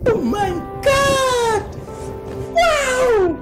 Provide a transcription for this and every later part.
Oh my God! Wow!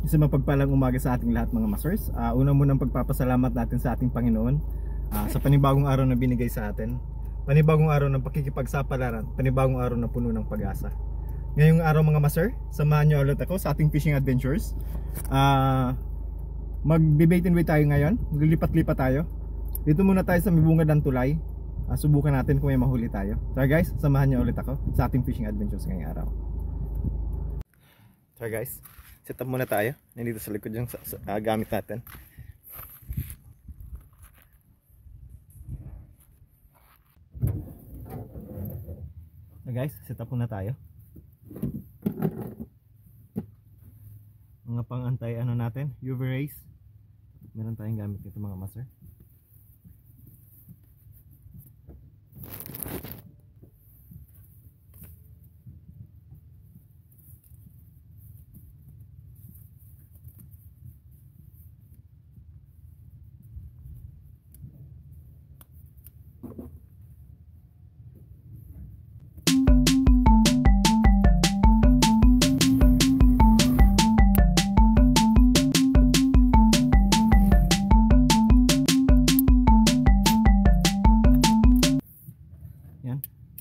Isang mapagpalang umaga sa ating lahat mga masers. Una munang pagpapasalamat natin sa ating Panginoon sa panibagong araw na binigay sa atin. Panibagong araw ng pakikipagsapalaran, panibagong araw na puno ng pag-asa. Ngayong araw mga maser, samahan nyo ulit ako sa ating fishing adventures. Magbe-bait and wait tayo ngayon, maglilipat-lipat tayo. Dito muna tayo sa may bungad ng tulay. Subukan natin kung may mahuli tayo. Tara guys, samahan nyo ulit ako sa ating fishing adventures ngayong araw. Tara guys, set up muna tayo. Nandito sa likod yung gamit natin. So guys, set up muna tayo. Mga pang-antay ano natin, UV rays. Meron tayong gamit nito mga master.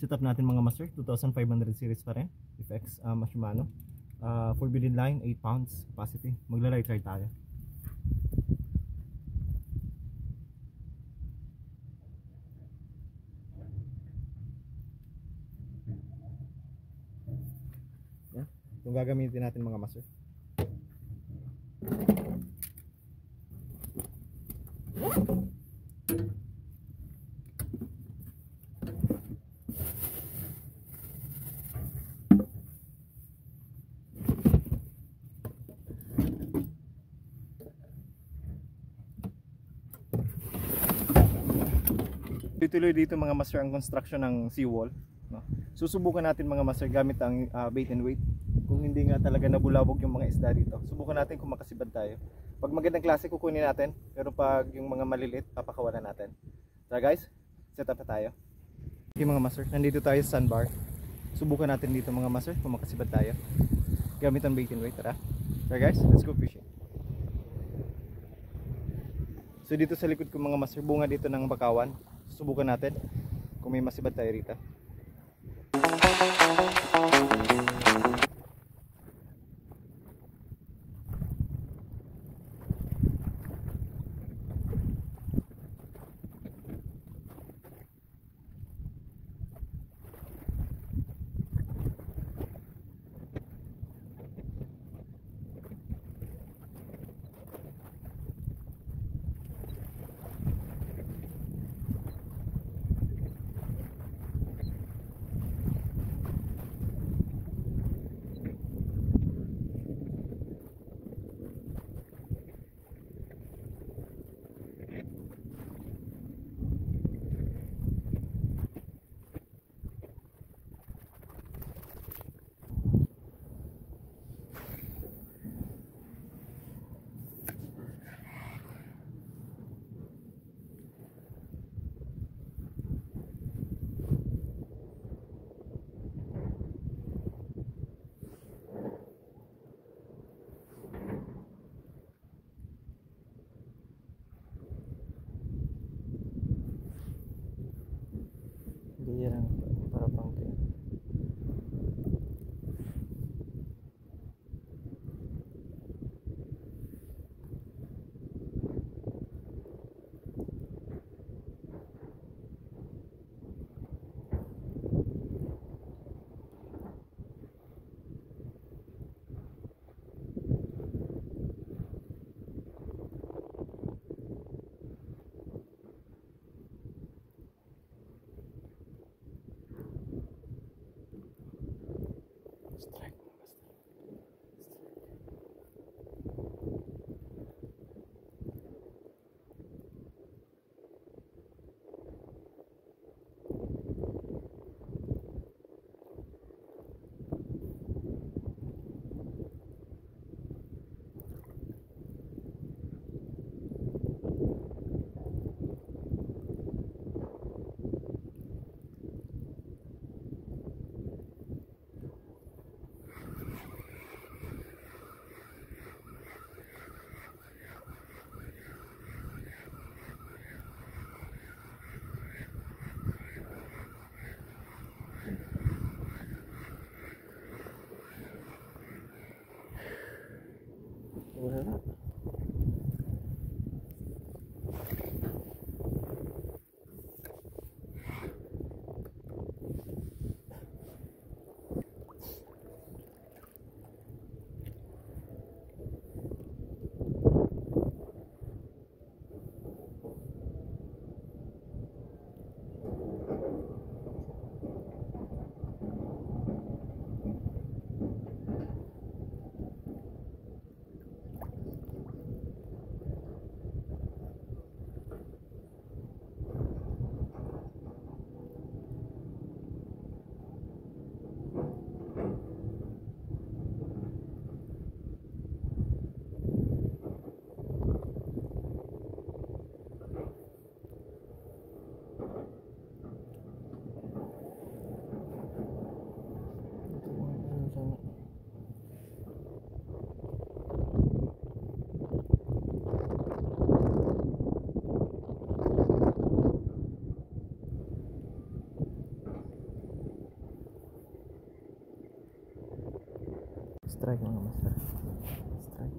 Set up natin mga master, 2500 series pa rin, FX Shimano, forbidden line, 8 pounds capacity. Magla-light try tayo. Yan, yung gagamitin natin mga master. Tuloy dito mga master ang construction ng seawall, no? Susubukan natin mga master gamit ang bait and weight. Kung hindi nga talaga nabulabog yung mga isda dito, subukan natin kung makasibad tayo. Pag magandang klase kukunin natin, pero pag yung mga maliliit papakawalan natin. So guys, set up na tayo. Okay mga master, nandito tayo sa sandbar. Subukan natin dito mga master kung makasibad tayo gamit ang bait and weight. Tara. So guys, let's go fishing. So dito sa likod ko mga master, bunga dito ng bakawan. Subukan natin kung may masibad tayo rito. Strike mga master. Strike.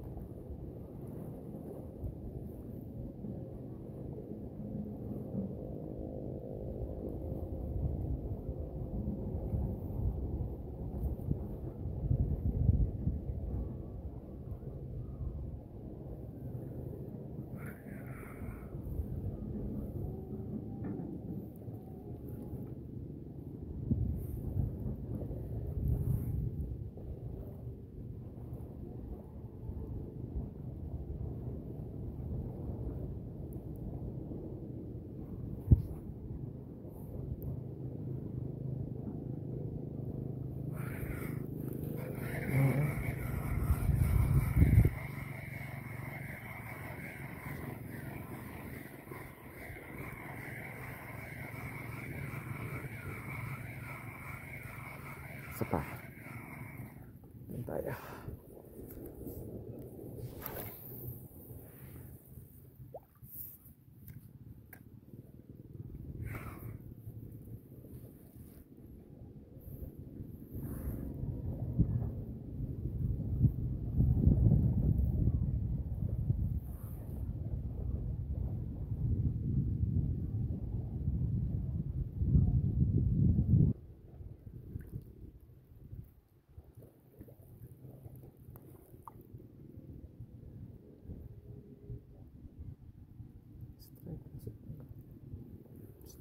Isa pa. Doon tayo.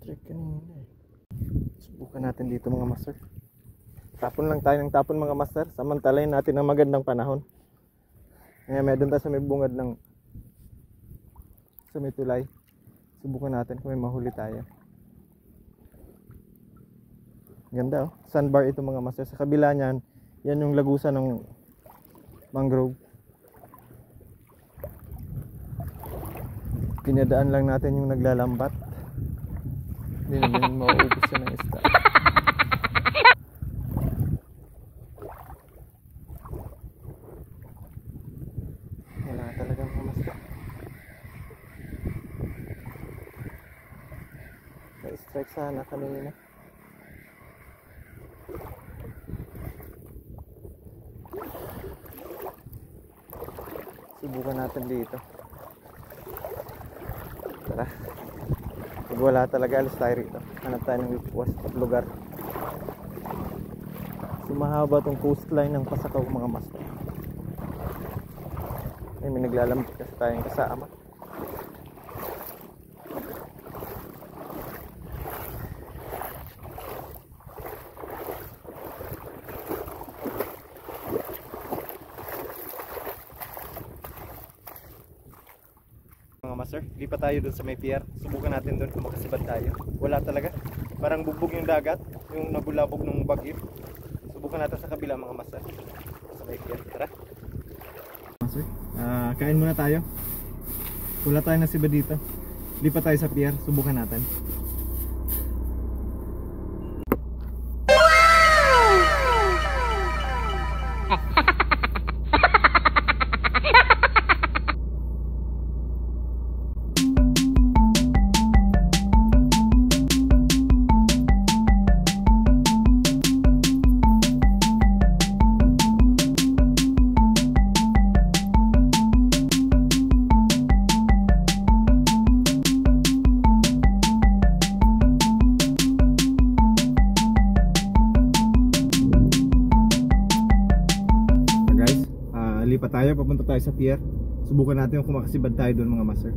Strike kanina eh. Subukan natin dito mga master. Tapon lang tayo ng tapon mga master. Samantalayin natin ang magandang panahon. Ngayon may doon tayo sa may bungad ng sa may tulay. Subukan natin kung may mahuli tayo. Ganda oh. Sandbar ito mga master. Sa kabila niyan, yan yung lagusan ng mangrove. Pinadaan lang natin yung naglalambat. Hindi naman mauubos siya ng isda. Wala talagang kamasda. Na-strike sana kanina. Subukan natin dito. Tara. Pag wala talaga, alis tayo rito. Hanap tayo ng ipuwas at lugar. Sumahaba tong coastline ng Pasakaw mga master. Ay, may naglalambot kasi tayong kasama. Mga master, lipat tayo dun sa may pier. Subukan natin dun kung makasibad tayo. Wala talaga. Parang bugbog yung dagat, yung nabulabog ng bagyo. Subukan natin sa kabila mga master. Sa may pier. Tara. Master, kain muna tayo. Wala tayong nasibad dito. Lipat tayo sa pier. Subukan natin. Lipat tayo, papunta tayo sa pier. Subukan natin kung makasibad tayo doon mga master.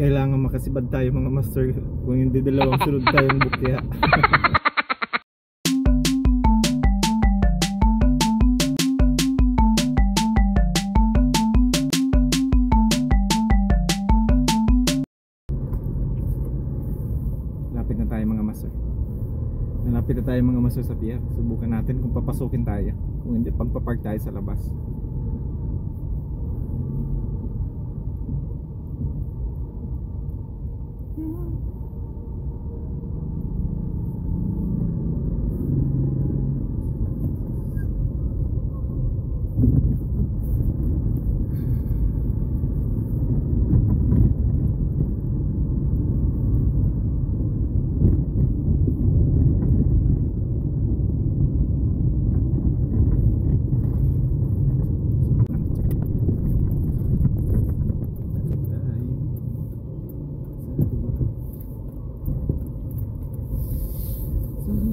Kailangan makasibad tayo mga master. Kung hindi dalawang sunod tayong bukya. Malapit na tayo mga master. Malapit na tayo mga master sa pier. Subukan natin kung papasukin tayo. Kung hindi, pagpapark tayo sa labas.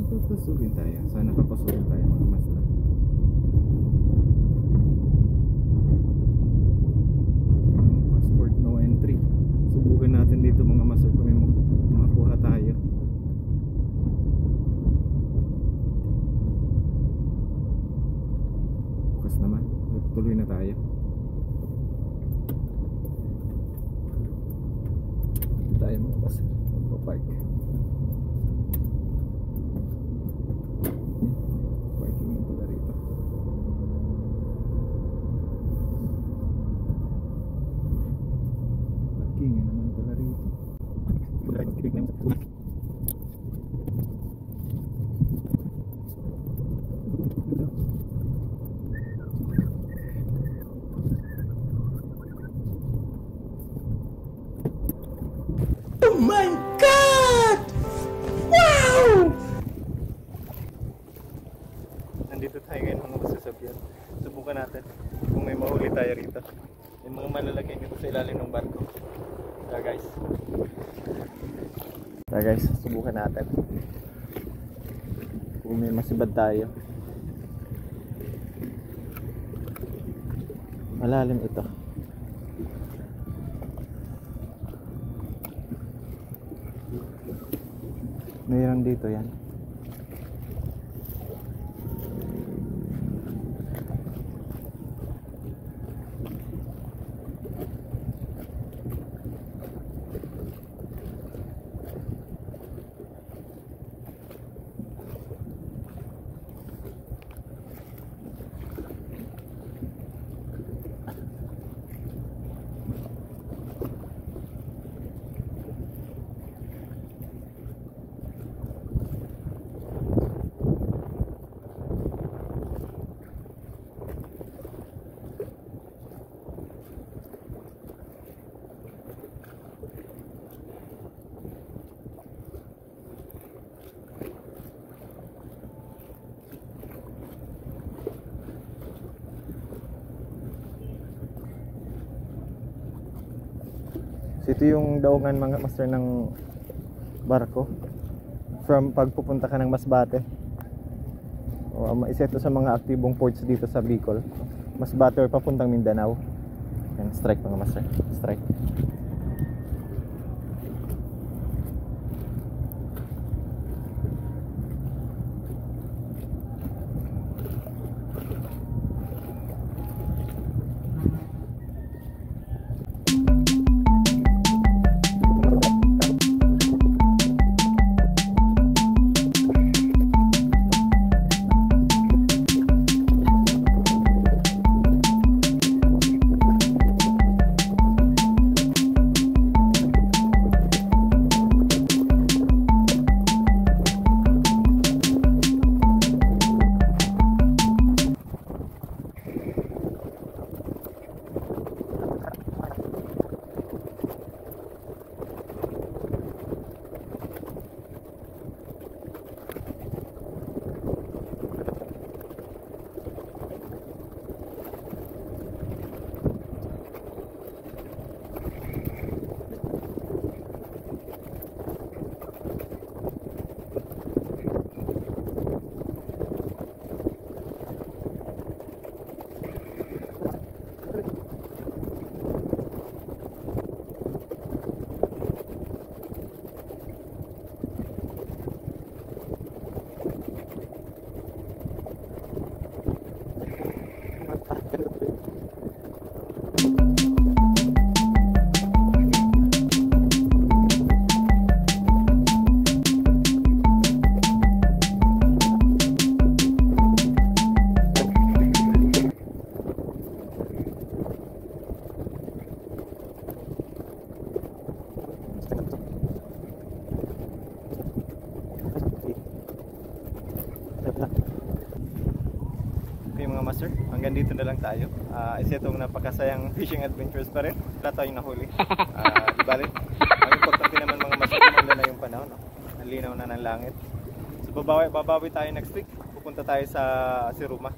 Papasukin tayo. Sana papasukin tayo mga master. Passport no entry. Subukan natin dito mga master kung may makuha tayo. Bukas naman. Tuloy na tayo. Dito tayo mga master. Magpapark. Oh my God! Wow! Nandito tayo ngayon mga masasabyan. Subukan natin kung may mahuli tayo rito. Yung mga malalagay nito sa ilalim ng barko. Tara guys. Tara guys, subukan natin. Kung may masibad tayo. Malalim ito. Mayroon dito yan. Ito yung daungan mga master ng barko from pagpupunta ka ng Masbate. Isa ito sa mga aktibong ports dito sa Bicol. Masbate or papuntang Mindanao. Yan, strike mga master. Strike. hanggang dito na lang tayo. Isa itong napakasayang fishing adventures pa rin. Wala tayong nahuli. Di bali, ang importante naman mga master, maganda na yung panahon. No? Ang linaw na ng langit. So babawi tayo next week. Pupunta tayo sa Siruma.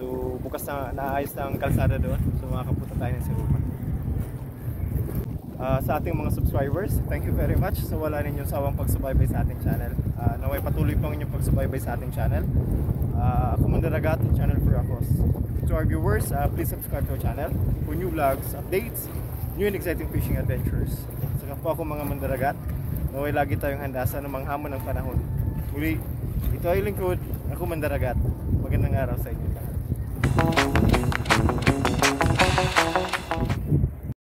So bukas na naayos ng kalsada doon. So makakapunta tayo ng Siruma. Sa ating mga subscribers, thank you very much. So wala ninyong sawang pagsubaybay sa ating channel. Naway patuloy pang inyong pagsubaybay sa ating channel. Ako Mandaragat, channel for Across. To our viewers, please subscribe to our channel for new vlogs, updates, new and exciting fishing adventures. Saka po ako mga Mandaragat. Naway lagi tayong handa sa anumang hamon ng panahon. Muli, ito ay lingkod, ako Mandaragat. Magandang araw sa inyo lahat.